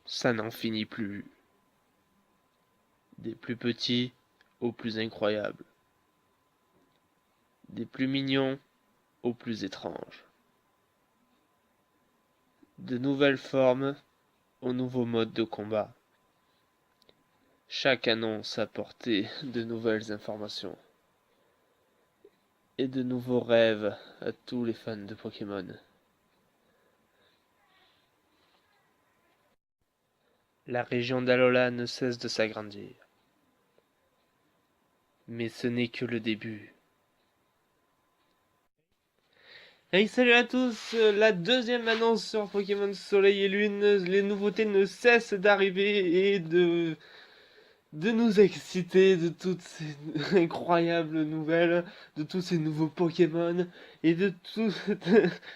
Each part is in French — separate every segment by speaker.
Speaker 1: Ça n'en finit plus. Des plus petits aux plus incroyables. Des plus mignons aux plus étranges. De nouvelles formes aux nouveaux modes de combat. Chaque annonce apportait de nouvelles informations. Et de nouveaux rêves à tous les fans de Pokémon. La région d'Alola ne cesse de s'agrandir. Mais ce n'est que le début. Hey, salut à tous, la deuxième annonce sur Pokémon Soleil et Lune, les nouveautés ne cessent d'arriver et de nous exciter de toutes ces incroyables nouvelles, de tous ces nouveaux Pokémon et de tous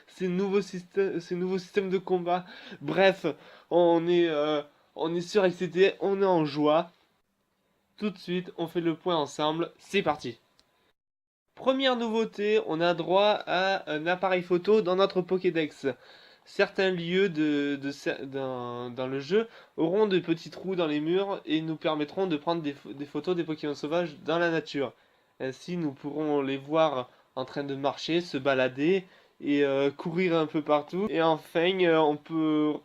Speaker 1: ces nouveaux systèmes de combat. Bref, on est surexcité, on est en joie. Tout de suite, on fait le point ensemble, c'est parti. Première nouveauté, on a droit à un appareil photo dans notre Pokédex. Certains lieux dans le jeu auront de petits trous dans les murs et nous permettront de prendre des photos des Pokémon sauvages dans la nature. Ainsi, nous pourrons les voir en train de marcher, se balader et courir un peu partout. Et enfin,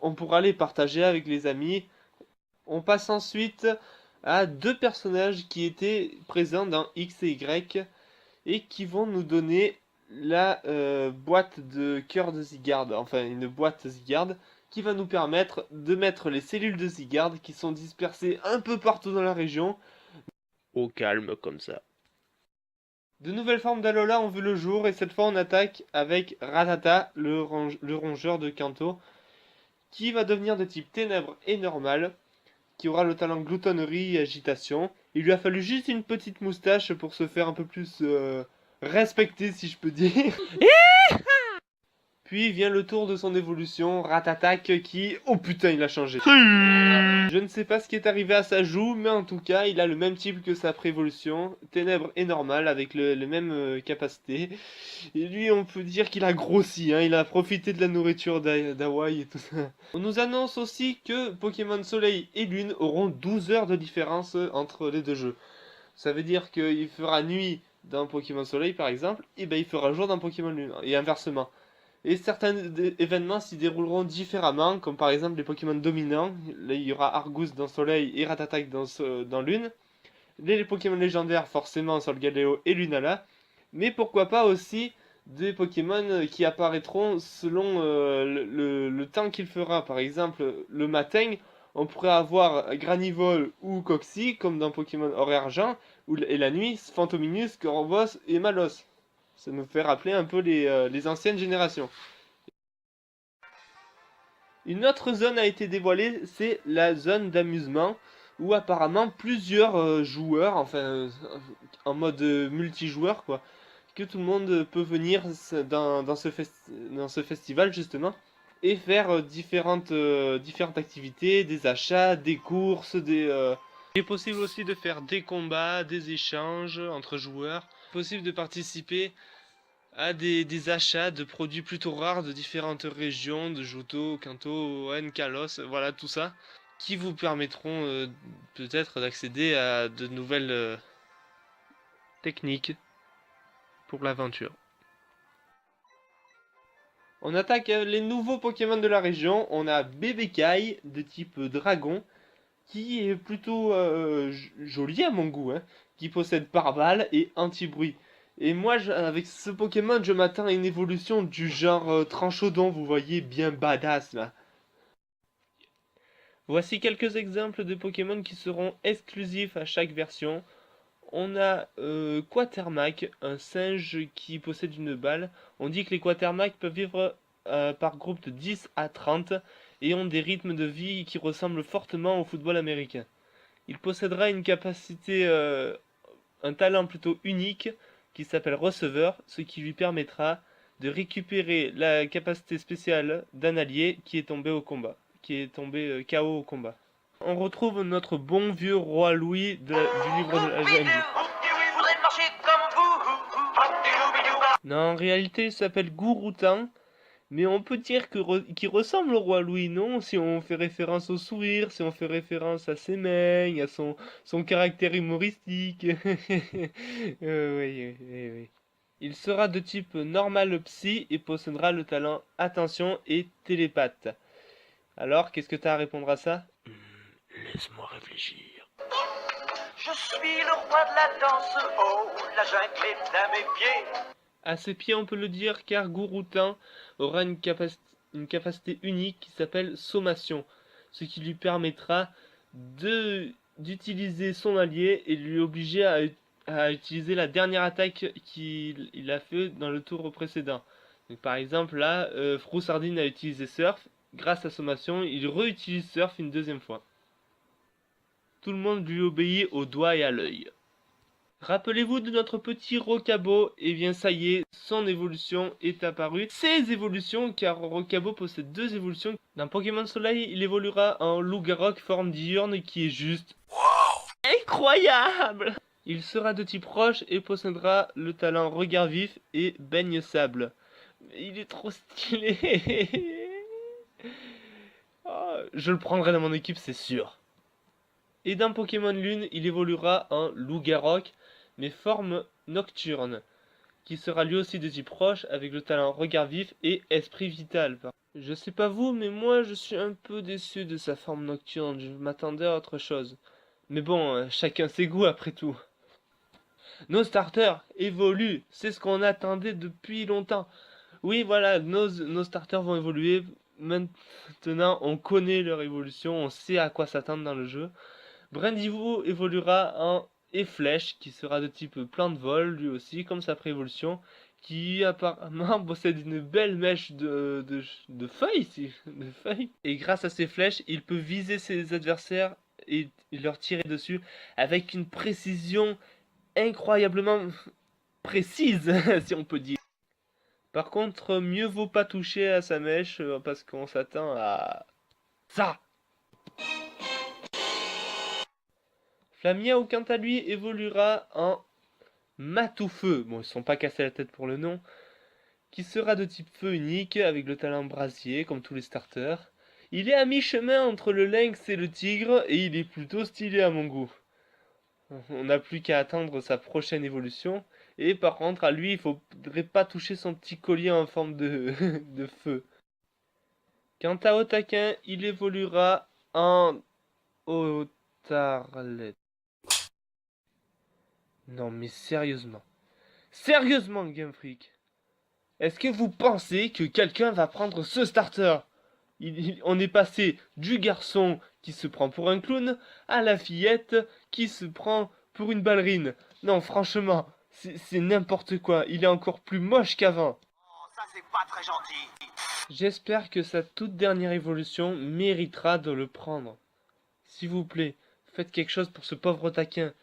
Speaker 1: on pourra les partager avec les amis. On passe ensuite à deux personnages qui étaient présents dans X et Y et qui vont nous donner la boîte de cœur de Zygarde, enfin une boîte Zygarde, qui va nous permettre de mettre les cellules de Zygarde qui sont dispersées un peu partout dans la région, au calme comme ça. De nouvelles formes d'Alola ont vu le jour et cette fois on attaque avec Rattata, le rongeur de Kanto, qui va devenir de type ténèbres et normal, qui aura le talent gloutonnerie et agitation. Il lui a fallu juste une petite moustache pour se faire un peu plus respecter, si je peux dire. Puis vient le tour de son évolution, Ratatak qui... Oh putain, il a changé. Je ne sais pas ce qui est arrivé à sa joue, mais en tout cas, il a le même type que sa pré-évolution, ténèbres et normal, avec les mêmes capacités. Et lui, on peut dire qu'il a grossi, hein, il a profité de la nourriture d'Hawaï et tout ça. On nous annonce aussi que Pokémon Soleil et Lune auront 12 heures de différence entre les deux jeux. Ça veut dire qu'il fera nuit dans Pokémon Soleil, par exemple, et ben il fera jour dans Pokémon Lune, et inversement. Et certains événements s'y dérouleront différemment, comme par exemple les Pokémon dominants. Là, il y aura Argus dans Soleil et Ratatak dans Lune. Les Pokémon légendaires, forcément, Solgaleo et Lunala. Mais pourquoi pas aussi des Pokémon qui apparaîtront selon le temps qu'il fera. Par exemple, le matin, on pourrait avoir Granivol ou Coxy, comme dans Pokémon Or et Argent, et la nuit, Phantominus, Corvos et Malos. Ça nous fait rappeler un peu les anciennes générations. Une autre zone a été dévoilée, c'est la zone d'amusement, où apparemment plusieurs joueurs, enfin en mode multijoueur quoi, que tout le monde peut venir dans ce festival justement, et faire différentes activités, des achats, des courses, Il est possible aussi de faire des combats, des échanges entre joueurs, possible de participer à des achats de produits plutôt rares de différentes régions, de Johto, Kanto, Hoenn, Kalos, voilà tout ça, qui vous permettront peut-être d'accéder à de nouvelles techniques pour l'aventure. On attaque les nouveaux Pokémon de la région. On a Bebekai de type dragon, qui est plutôt joli à mon goût, hein, qui possède pare-balles et anti-bruit. Et moi, avec ce Pokémon, je m'attends à une évolution du genre Tranchodon, vous voyez, bien badass là. Voici quelques exemples de Pokémon qui seront exclusifs à chaque version. On a Quatermac, un singe qui possède une balle. On dit que les Quatermac peuvent vivre par groupe de 10 à 30 et ont des rythmes de vie qui ressemblent fortement au football américain. Il possédera une capacité, un talent plutôt unique qui s'appelle receveur, ce qui lui permettra de récupérer la capacité spéciale d'un allié qui est tombé au combat, qui est tombé KO au combat. On retrouve notre bon vieux roi Louis du livre de la jungle. Non, en réalité, il s'appelle Gouroutan, Mais on peut dire qu'il ressemble au roi Louis, non? Si on fait référence au sourire, si on fait référence à ses mains, à son caractère humoristique. Oui, oui, oui. Il sera de type normal psy et possédera le talent attention et télépathe. Alors, qu'est-ce que t'as à répondre à ça? Laisse-moi réfléchir.
Speaker 2: Je suis le roi de la danse, oh, la jungle est à mes pieds.
Speaker 1: À ses pieds, on peut le dire, car Gouroutin aura une capacité unique qui s'appelle sommation, ce qui lui permettra d'utiliser son allié et lui obliger à utiliser la dernière attaque qu'il a fait dans le tour précédent. Donc, par exemple, là, Froussardine a utilisé Surf. Grâce à sommation, il réutilise Surf une deuxième fois. Tout le monde lui obéit au doigt et à l'œil. Rappelez-vous de notre petit Rocabo, et bien ça y est, son évolution est apparue. Ses évolutions, car Rocabo possède deux évolutions. Dans Pokémon Soleil, il évoluera en Lougarok forme diurne qui est juste incroyable. Il sera de type roche et possédera le talent regard vif et baigne sable. Il est trop stylé. Oh, je le prendrai dans mon équipe, c'est sûr. Et dans Pokémon Lune, il évoluera en Lougarok, mais forme nocturne, qui sera lui aussi de type roche avec le talent regard vif et esprit vital. Je sais pas vous, mais moi je suis un peu déçu de sa forme nocturne, je m'attendais à autre chose. Mais bon, chacun ses goûts après tout. Nos starters évoluent, c'est ce qu'on attendait depuis longtemps. Oui, voilà, nos starters vont évoluer. Maintenant, on connaît leur évolution, on sait à quoi s'attendre dans le jeu. Brandivo évoluera en Efflèche, qui sera de type plan de vol, lui aussi, comme sa préévolution, qui apparemment possède une belle mèche de feuilles, de feuilles. Et grâce à ses flèches, il peut viser ses adversaires et leur tirer dessus avec une précision incroyablement précise, si on peut dire. Par contre, mieux vaut pas toucher à sa mèche, parce qu'on s'attend à ça. Flamiao, quant à lui, évoluera en Matoufeu, bon ils ne sont pas cassés la tête pour le nom, qui sera de type feu unique avec le talent brasier comme tous les starters. Il est à mi-chemin entre le lynx et le tigre et il est plutôt stylé à mon goût. On n'a plus qu'à attendre sa prochaine évolution et par contre à lui il faudrait pas toucher son petit collier en forme de feu. Quant à Otaquin, il évoluera en Otarlet. Non mais sérieusement. Sérieusement Game Freak. Est-ce que vous pensez que quelqu'un va prendre ce starter? On est passé du garçon qui se prend pour un clown à la fillette qui se prend pour une ballerine. Non franchement, c'est n'importe quoi. Il est encore plus moche qu'avant.
Speaker 2: Oh, ça c'est pas très gentil.
Speaker 1: J'espère que sa toute dernière évolution méritera de le prendre. S'il vous plaît, faites quelque chose pour ce pauvre taquin.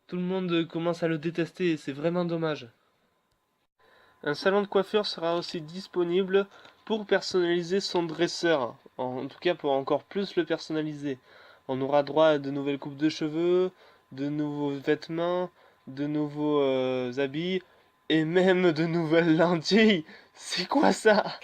Speaker 1: Tout le monde commence à le détester et c'est vraiment dommage. Un salon de coiffure sera aussi disponible pour personnaliser son dresseur. En tout cas pour encore plus le personnaliser. On aura droit à de nouvelles coupes de cheveux, de nouveaux vêtements, de nouveaux habits et même de nouvelles lentilles. C'est quoi ça?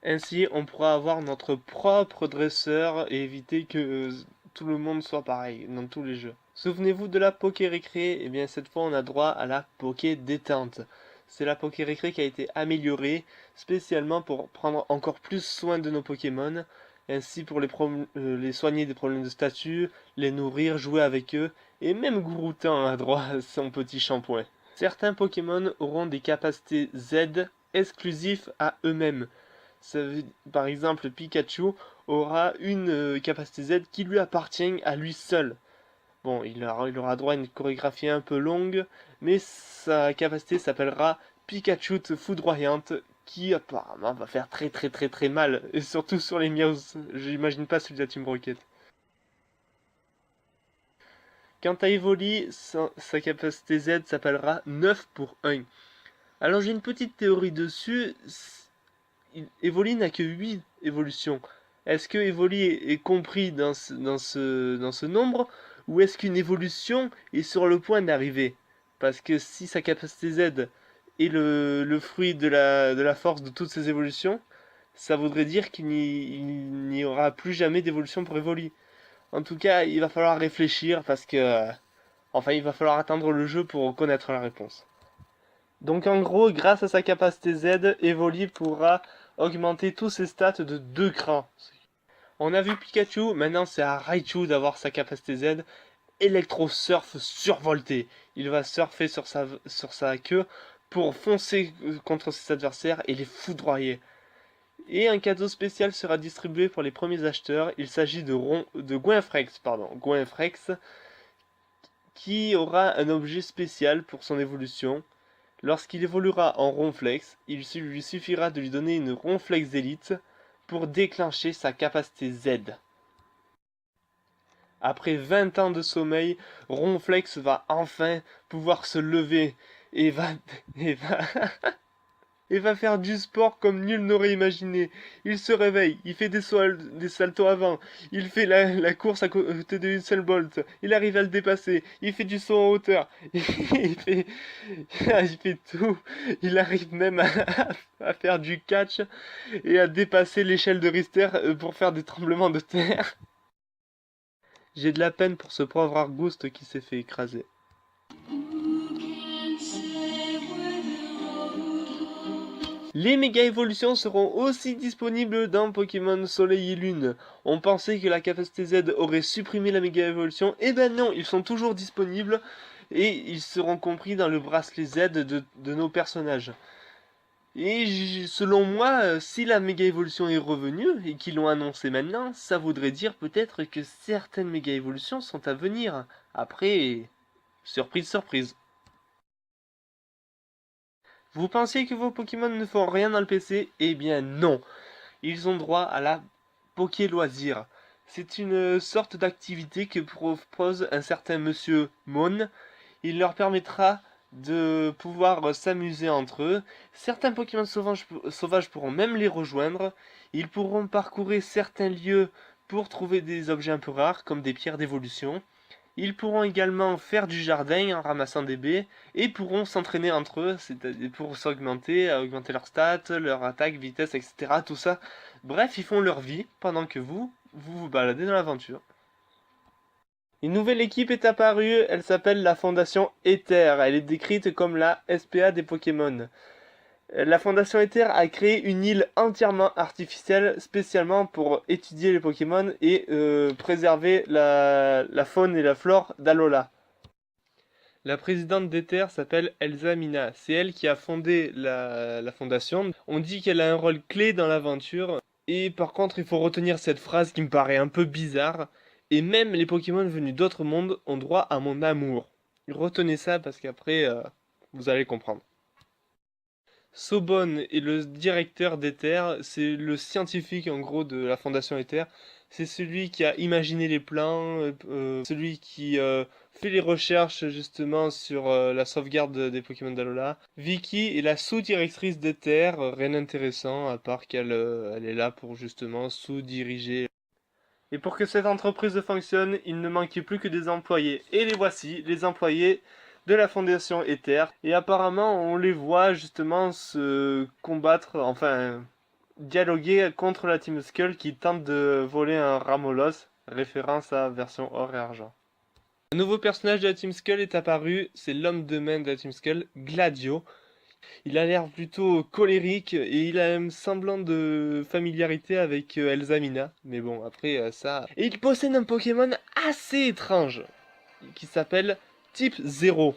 Speaker 1: Ainsi, on pourra avoir notre propre dresseur et éviter que tout le monde soit pareil dans tous les jeux. Souvenez-vous de la Poké Récré, et bien cette fois on a droit à la Poké Détente. C'est la Poké Récré qui a été améliorée spécialement pour prendre encore plus soin de nos Pokémon, ainsi pour les soigner des problèmes de statut, les nourrir, jouer avec eux, et même Gouroutin a droit à son petit shampoing. Certains Pokémon auront des capacités Z exclusives à eux-mêmes. Par exemple, Pikachu aura une capacité Z qui lui appartient à lui seul. Bon, il aura droit à une chorégraphie un peu longue, mais sa capacité s'appellera Pikachu foudroyante, qui apparemment va faire très très très très mal, et surtout sur les Meows. J'imagine pas celui de la Team Rocket. Quant à Evoli, sa capacité Z s'appellera 9 pour 1. Alors j'ai une petite théorie dessus. Evoli n'a que 8 évolutions. Est-ce que Evoli est compris dans ce nombre, ou est-ce qu'une évolution est sur le point d'arriver? Parce que si sa capacité Z est le fruit de la force de toutes ces évolutions, ça voudrait dire qu'il n'y aura plus jamais d'évolution pour Evoli. En tout cas, il va falloir réfléchir parce que, enfin, il va falloir attendre le jeu pour connaître la réponse. Donc en gros, grâce à sa capacité Z, Evoli pourra augmenter tous ses stats de 2 crans. On a vu Pikachu, maintenant c'est à Raichu d'avoir sa capacité Z. Electro Surf survolté. Il va surfer sur sa queue pour foncer contre ses adversaires et les foudroyer. Et un cadeau spécial sera distribué pour les premiers acheteurs. Il s'agit de Goinfrex, Goinfrex, qui aura un objet spécial pour son évolution. Lorsqu'il évoluera en Ronflex, il lui suffira de lui donner une Ronflex Elite pour déclencher sa capacité Z. Après 20 ans de sommeil, Ronflex va enfin pouvoir se lever et va, et va faire du sport comme nul n'aurait imaginé. Il se réveille, il fait des saltos avant, il fait la course à côté de Usain Bolt, il arrive à le dépasser, il fait du saut en hauteur, il fait tout, il arrive même à faire du catch et à dépasser l'échelle de Richter pour faire des tremblements de terre. J'ai de la peine pour ce pauvre Argouste qui s'est fait écraser. Les méga évolutions seront aussi disponibles dans Pokémon Soleil et Lune. On pensait que la capacité Z aurait supprimé la méga évolution, et ben non, ils sont toujours disponibles et ils seront compris dans le bracelet Z de nos personnages. Et selon moi, si la méga évolution est revenue et qu'ils l'ont annoncé maintenant, ça voudrait dire peut-être que certaines méga évolutions sont à venir. Après, surprise, surprise. Vous pensiez que vos Pokémon ne font rien dans le PC? Eh bien non. Ils ont droit à la Poké Loisir. C'est une sorte d'activité que propose un certain monsieur Mon. Il leur permettra de pouvoir s'amuser entre eux. Certains Pokémon sauvages pourront même les rejoindre. Ils pourront parcourir certains lieux pour trouver des objets un peu rares, comme des pierres d'évolution. Ils pourront également faire du jardin en ramassant des baies, et pourront s'entraîner entre eux, c'est-à-dire pour augmenter leurs stats, leur attaque, vitesse, etc. Tout ça. Bref, ils font leur vie pendant que vous baladez dans l'aventure. Une nouvelle équipe est apparue, elle s'appelle la Fondation Ether. Elle est décrite comme la SPA des Pokémon. La Fondation Ether a créé une île entièrement artificielle spécialement pour étudier les Pokémon et préserver la faune et la flore d'Alola. La présidente d'Ether s'appelle Elsa Mina. C'est elle qui a fondé la fondation. On dit qu'elle a un rôle clé dans l'aventure. Et par contre, il faut retenir cette phrase qui me paraît un peu bizarre. Et même les Pokémon venus d'autres mondes ont droit à mon amour. Retenez ça parce qu'après, vous allez comprendre. Sobon est le directeur d'Ether, c'est le scientifique en gros de la fondation Ether. C'est celui qui a imaginé les plans, celui qui fait les recherches justement sur la sauvegarde des Pokémon d'Alola. Vicky est la sous-directrice d'Ether, rien d'intéressant à part qu'elle elle est là pour justement sous-diriger. Et pour que cette entreprise fonctionne, il ne manquait plus que des employés. Et les voici, les employés de la fondation Ether. Et apparemment, on les voit justement se combattre, enfin, dialoguer contre la Team Skull qui tente de voler un Ramolos, référence à version or et argent. Un nouveau personnage de la Team Skull est apparu, c'est l'homme de main de la Team Skull, Gladio. Il a l'air plutôt colérique et il a un semblant de familiarité avec Elsa Mina. Mais bon, après ça... Et il possède un Pokémon assez étrange qui s'appelle Type 0.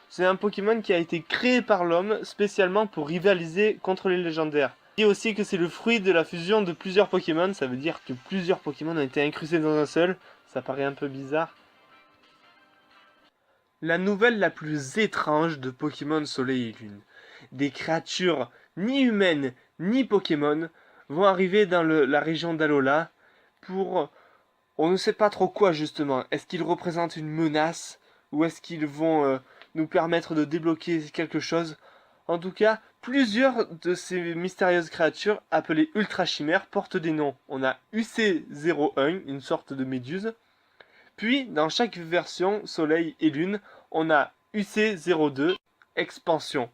Speaker 1: C'est un Pokémon qui a été créé par l'homme spécialement pour rivaliser contre les légendaires. Il dit aussi que c'est le fruit de la fusion de plusieurs Pokémon, ça veut dire que plusieurs Pokémon ont été incrustés dans un seul. Ça paraît un peu bizarre. La nouvelle la plus étrange de Pokémon Soleil et Lune. Des créatures ni humaines ni Pokémon vont arriver dans la région d'Alola pour... On ne sait pas trop quoi justement. Est-ce qu'ils représentent une menace ou est-ce qu'ils vont nous permettre de débloquer quelque chose? En tout cas, plusieurs de ces mystérieuses créatures appelées Ultra Chimères portent des noms. On a UC01, une sorte de méduse. Puis, dans chaque version Soleil et Lune, on a UC02, expansion.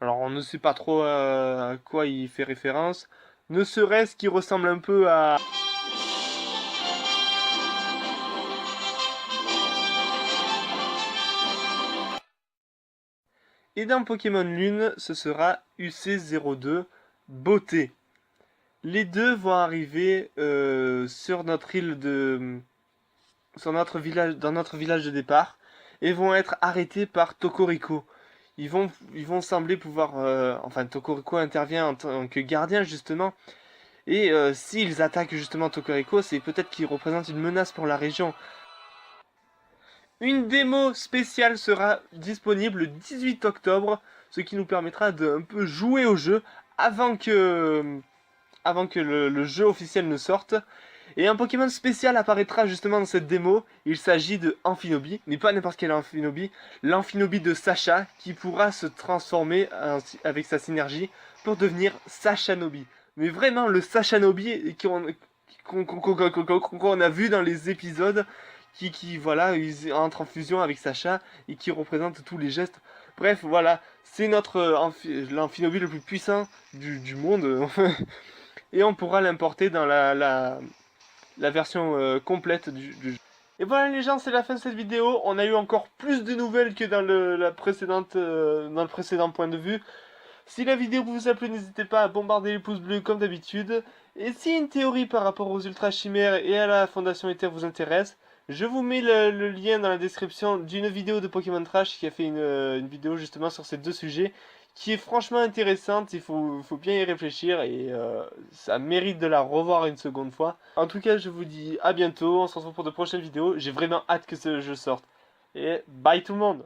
Speaker 1: Alors on ne sait pas trop à quoi il fait référence, ne serait-ce qu'il ressemble un peu à... Et dans Pokémon Lune, ce sera UC02 Beauté. Les deux vont arriver sur notre île de... sur notre village, dans notre village de départ, et vont être arrêtés par Tokoriko. Ils vont sembler pouvoir... enfin, Tokoriko intervient en tant que gardien, justement. Et s'ils attaquent justement Tokoriko, c'est peut-être qu'ils représentent une menace pour la région. Une démo spéciale sera disponible le 18 octobre, ce qui nous permettra de un peu jouer au jeu avant que le jeu officiel ne sorte. Et un Pokémon spécial apparaîtra justement dans cette démo. Il s'agit de Amphinobi, mais pas n'importe quel Amphinobi, l'Amphinobi de Sacha, qui pourra se transformer avec sa synergie pour devenir Sachanobi. Mais vraiment le Sachanobi qu'on a vu dans les épisodes, voilà, ils entrent en fusion avec Sacha et qui représente tous les gestes. Bref, voilà, c'est notre l'Amphinobi le plus puissant du monde. Et on pourra l'importer dans la version complète du jeu. Et voilà les gens, c'est la fin de cette vidéo. On a eu encore plus de nouvelles que dans le précédent point de vue. Si la vidéo vous a plu, n'hésitez pas à bombarder les pouces bleus comme d'habitude. Et si une théorie par rapport aux Ultra Chimères et à la Fondation Ether vous intéresse, je vous mets le lien dans la description d'une vidéo de Pokémon Trash qui a fait une vidéo justement sur ces deux sujets, qui est franchement intéressante. Faut bien y réfléchir et ça mérite de la revoir une seconde fois. En tout cas, je vous dis à bientôt, on se retrouve pour de prochaines vidéos. J'ai vraiment hâte que ce jeu sorte. Et bye tout le monde!